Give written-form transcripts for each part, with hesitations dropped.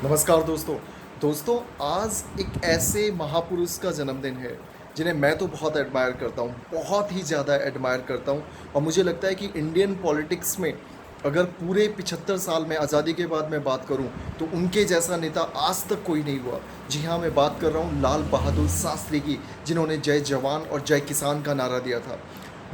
नमस्कार दोस्तों आज एक ऐसे महापुरुष का जन्मदिन है जिन्हें मैं तो बहुत एडमायर करता हूँ, बहुत ही ज़्यादा एडमायर करता हूँ। और मुझे लगता है कि इंडियन पॉलिटिक्स में अगर पूरे 75 साल में आज़ादी के बाद मैं बात करूँ तो उनके जैसा नेता आज तक कोई नहीं हुआ। जी हाँ, मैं बात कर रहा हूँ लाल बहादुर शास्त्री की, जिन्होंने जय जवान और जय किसान का नारा दिया था।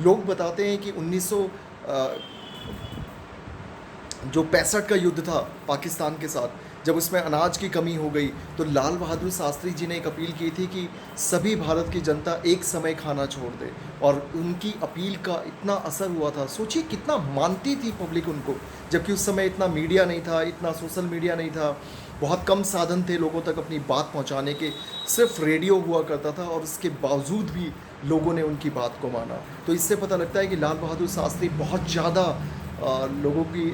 लोग बताते हैं कि 1965 का युद्ध था पाकिस्तान के साथ, जब उसमें अनाज की कमी हो गई तो लाल बहादुर शास्त्री जी ने एक अपील की थी कि सभी भारत की जनता एक समय खाना छोड़ दे। और उनकी अपील का इतना असर हुआ था, सोचिए कितना मानती थी पब्लिक उनको, जबकि उस समय इतना मीडिया नहीं था, इतना सोशल मीडिया नहीं था, बहुत कम साधन थे लोगों तक अपनी बात पहुंचाने के, सिर्फ रेडियो हुआ करता था। और उसके बावजूद भी लोगों ने उनकी बात को माना। तो इससे पता लगता है कि लाल बहादुर शास्त्री बहुत ज़्यादा लोगों की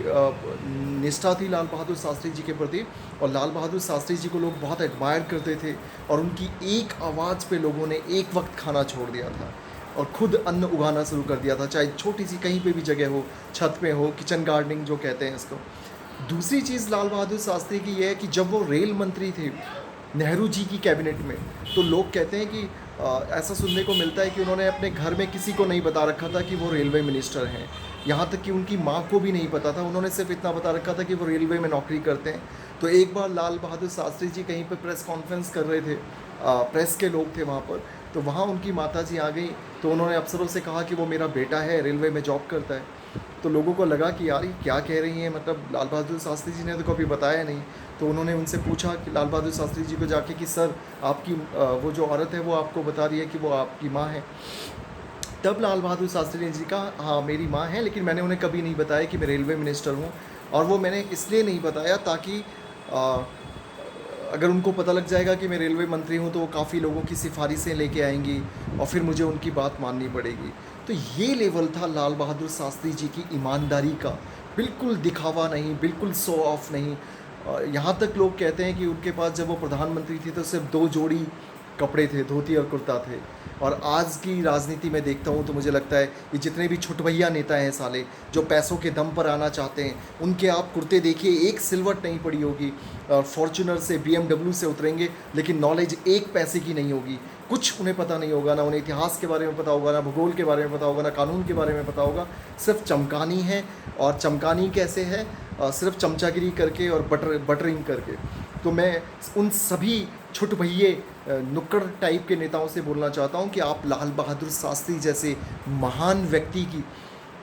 निष्ठा थी लाल बहादुर शास्त्री जी के प्रति। और लाल बहादुर शास्त्री जी को लोग बहुत एडमायर करते थे, और उनकी एक आवाज़ पे लोगों ने एक वक्त खाना छोड़ दिया था और खुद अन्न उगाना शुरू कर दिया था, चाहे छोटी सी कहीं पे भी जगह हो, छत पे हो, किचन गार्डनिंग जो कहते हैं इसको। दूसरी चीज़ लाल बहादुर शास्त्री की यह है कि जब वो रेल मंत्री थे नेहरू जी की कैबिनेट में, तो लोग कहते हैं कि ऐसा सुनने को मिलता है कि उन्होंने अपने घर में किसी को नहीं बता रखा था कि वो रेलवे मिनिस्टर हैं। यहाँ तक कि उनकी माँ को भी नहीं पता था, उन्होंने सिर्फ इतना बता रखा था कि वो रेलवे में नौकरी करते हैं। तो एक बार लाल बहादुर शास्त्री जी कहीं पर प्रेस कॉन्फ्रेंस कर रहे थे, प्रेस के लोग थे वहाँ पर, तो वहाँ उनकी माता जी आ गई। तो उन्होंने अफसरों से कहा कि वो मेरा बेटा है, रेलवे में जॉब करता है। तो लोगों को लगा कि यार ये क्या कह रही हैं, मतलब लाल बहादुर शास्त्री जी ने तो कभी बताया नहीं। तो उन्होंने उनसे पूछा कि लाल बहादुर शास्त्री जी को जाके कि सर, आपकी वो जो औरत है वो आपको बता रही है कि वो आपकी माँ है। तब लाल बहादुर शास्त्री जी कहा, हाँ मेरी माँ है, लेकिन मैंने उन्हें कभी नहीं बताया कि मैं रेलवे मिनिस्टर हूँ। और वो मैंने इसलिए नहीं बताया ताकि आ, अगर उनको पता लग जाएगा कि मैं रेलवे मंत्री हूँ तो वो काफ़ी लोगों की सिफारिशें लेके आएंगी और फिर मुझे उनकी बात माननी पड़ेगी। तो ये लेवल था लाल बहादुर शास्त्री जी की ईमानदारी का, बिल्कुल दिखावा नहीं, बिल्कुल शो ऑफ नहीं। यहाँ तक लोग कहते हैं कि उनके पास जब वो प्रधानमंत्री थे तो सिर्फ दो जोड़ी कपड़े थे, धोती और कुर्ता थे। और आज की राजनीति में देखता हूँ तो मुझे लगता है ये जितने भी छुटभैया नेता हैं साले, जो पैसों के दम पर आना चाहते हैं, उनके आप कुर्ते देखिए, एक सिलवट नहीं पड़ी होगी। फॉर्च्यूनर से, BMW से उतरेंगे, लेकिन नॉलेज एक पैसे की नहीं होगी। कुछ उन्हें पता नहीं होगा, ना उन्हें इतिहास के बारे में पता होगा, ना भूगोल के बारे में पता होगा, ना कानून के बारे में पता होगा। सिर्फ चमकानी है, और चमकानी कैसे है? सिर्फ चमचागिरी करके और बटरिंग करके। तो मैं उन सभी छुट भैये नुक्कड़ टाइप के नेताओं से बोलना चाहता हूँ कि आप लाल बहादुर शास्त्री जैसे महान व्यक्ति की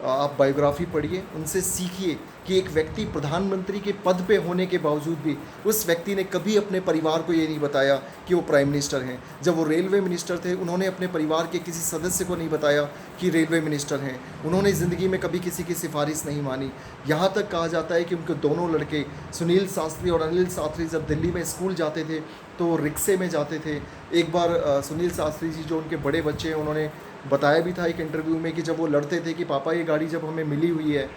आप बायोग्राफी पढ़िए, उनसे सीखिए कि एक व्यक्ति प्रधानमंत्री के पद पे होने के बावजूद भी उस व्यक्ति ने कभी अपने परिवार को ये नहीं बताया कि वो प्राइम मिनिस्टर हैं। जब वो रेलवे मिनिस्टर थे, उन्होंने अपने परिवार के किसी सदस्य को नहीं बताया कि रेलवे मिनिस्टर हैं। उन्होंने ज़िंदगी में कभी किसी की सिफारिश नहीं मानी। यहाँ तक कहा जाता है कि उनके दोनों लड़के सुनील शास्त्री और अनिल शास्त्री जब दिल्ली में स्कूल जाते थे तो वो रिक्शे में जाते थे। एक बार सुनील शास्त्री जी, जो उनके बड़े बच्चे हैं, उन्होंने बताया भी था एक इंटरव्यू में कि जब वो लड़ते थे कि पापा ये गाड़ी जब हमें मिली हुई है,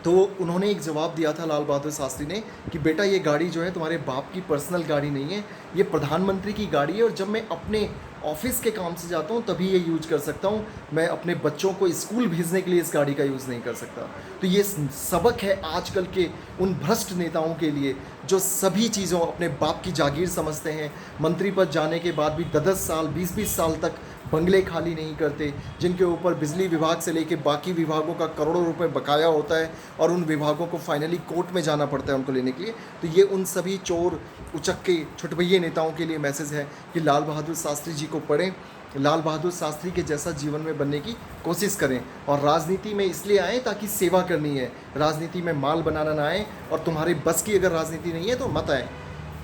तो उन्होंने एक जवाब दिया था लाल बहादुर शास्त्री ने कि बेटा ये गाड़ी जो है तुम्हारे बाप की पर्सनल गाड़ी नहीं है, ये प्रधानमंत्री की गाड़ी है, और जब मैं अपने ऑफिस के काम से जाता हूँ तभी ये यूज कर सकता हूँ, मैं अपने बच्चों को स्कूल भेजने के लिए इस गाड़ी का यूज़ नहीं कर सकता। तो ये सबक है आजकल के उन भ्रष्ट नेताओं के लिए जो सभी चीज़ों अपने बाप की जागीर समझते हैं। मंत्री पद जाने के बाद भी 10-10 साल, 20-20 साल तक बंगले खाली नहीं करते, जिनके ऊपर बिजली विभाग से लेके बाकी विभागों का करोड़ों रुपए बकाया होता है, और उन विभागों को फाइनली कोर्ट में जाना पड़ता है उनको लेने के लिए। तो ये उन सभी चोर उचक्के छुटभैये नेताओं के लिए मैसेज है कि लाल बहादुर शास्त्री जी को पढ़ें, लाल बहादुर शास्त्री के जैसा जीवन में बनने की कोशिश करें, और राजनीति में इसलिए आएँ ताकि सेवा करनी है, राजनीति में माल बनाना ना आए। और तुम्हारे बस की अगर राजनीति नहीं है तो मत आए,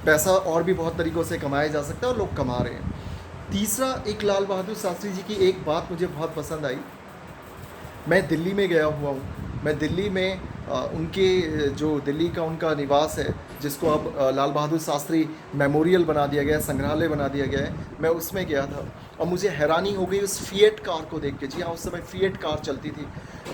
पैसा और भी बहुत तरीक़ों से कमाया जा सकता है और लोग कमा रहे हैं। तीसरा, एक लाल बहादुर शास्त्री जी की एक बात मुझे बहुत पसंद आई। मैं दिल्ली में गया हुआ हूँ, मैं दिल्ली में उनके जो दिल्ली का उनका निवास है, जिसको अब लाल बहादुर शास्त्री मेमोरियल बना दिया गया है, संग्रहालय बना दिया गया है, मैं उसमें गया था। और मुझे हैरानी हो गई उस फिएट कार को देख के। जी हाँ, उस समय फिएट कार चलती थी।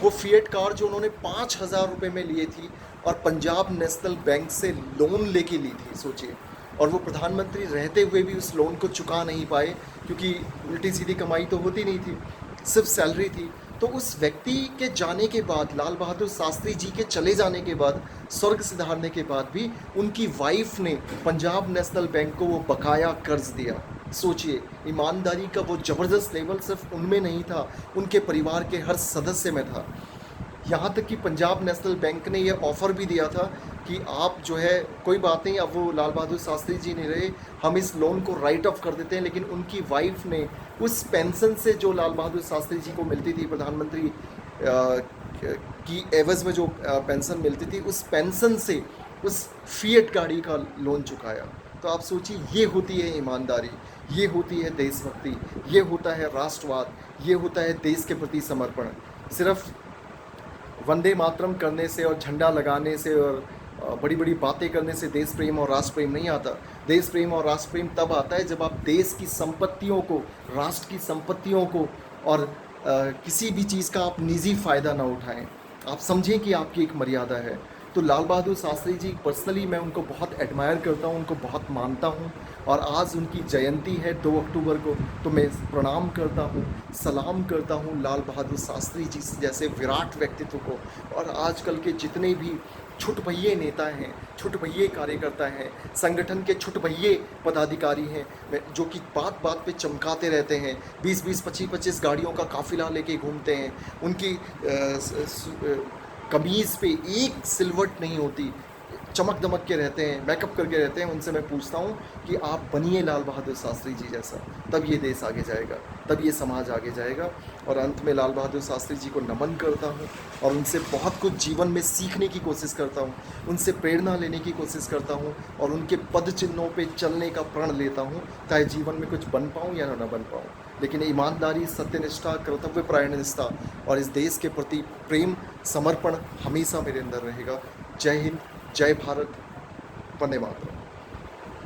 वो फिएट कार जो उन्होंने 5,000 रुपये में लिए थी और पंजाब नेशनल बैंक से लोन लेके ली थी, सोचिए। और वो प्रधानमंत्री रहते हुए भी उस लोन को चुका नहीं पाए, क्योंकि उल्टी सीधी कमाई तो होती नहीं थी, सिर्फ सैलरी थी। तो उस व्यक्ति के जाने के बाद, लाल बहादुर शास्त्री जी के चले जाने के बाद, स्वर्ग सिधारने के बाद भी उनकी वाइफ ने पंजाब नेशनल बैंक को वो बकाया कर्ज दिया। सोचिए, ईमानदारी का वो ज़बरदस्त लेवल सिर्फ उनमें नहीं था, उनके परिवार के हर सदस्य में था। यहाँ तक कि पंजाब नेशनल बैंक ने यह ऑफ़र भी दिया था कि आप जो है, कोई बात नहीं, अब वो लाल बहादुर शास्त्री जी नहीं रहे, हम इस लोन को राइट ऑफ कर देते हैं। लेकिन उनकी वाइफ ने उस पेंशन से जो लाल बहादुर शास्त्री जी को मिलती थी, प्रधानमंत्री की एवज़ में जो पेंशन मिलती थी, उस पेंशन से उस फिएट गाड़ी का लोन चुकाया। तो आप सोचिए, ये होती है ईमानदारी, ये होती है देशभक्ति, ये होता है राष्ट्रवाद, ये होता है देश के प्रति समर्पण। सिर्फ वंदे मातरम करने से और झंडा लगाने से और बड़ी बड़ी बातें करने से देश प्रेम और राष्ट्र प्रेम नहीं आता। देश प्रेम और राष्ट्र प्रेम तब आता है जब आप देश की संपत्तियों को, राष्ट्र की संपत्तियों को और किसी भी चीज़ का आप निजी फ़ायदा ना उठाएं। आप समझें कि आपकी एक मर्यादा है। तो लाल बहादुर शास्त्री जी पर्सनली मैं उनको बहुत एडमायर करता हूँ, उनको बहुत मानता हूँ। और आज उनकी जयंती है 2 अक्टूबर को, तो मैं प्रणाम करता हूँ, सलाम करता हूँ लाल बहादुर शास्त्री जी जैसे विराट व्यक्तित्व को। और आजकल के जितने भी छुटभइये नेता हैं, छुटभइये कार्यकर्ता हैं, संगठन के छुटभइये पदाधिकारी हैं, जो कि बात बात पे चमकाते रहते हैं, 20-20, 25-25 गाड़ियों का काफिला लेके घूमते हैं, उनकी कमीज़ पे एक सिलवट नहीं होती, चमक दमक के रहते हैं, मेकअप करके रहते हैं। उनसे मैं पूछता हूँ कि आप बनिए लाल बहादुर शास्त्री जी जैसा, तब ये देश आगे जाएगा, तब ये समाज आगे जाएगा। और अंत में लाल बहादुर शास्त्री जी को नमन करता हूँ और उनसे बहुत कुछ जीवन में सीखने की कोशिश करता हूँ, उनसे प्रेरणा लेने की कोशिश करता हूँ और उनके पद चिन्हों पे चलने का प्रण लेता हूँ, चाहे जीवन में कुछ बन पाऊँ या ना बन पाऊँ। लेकिन ईमानदारी, सत्यनिष्ठा, कर्तव्यपरायण निष्ठा और इस देश के प्रति प्रेम, समर्पण हमेशा मेरे अंदर रहेगा। जय हिंद, जय भारत, वंदे मातरम।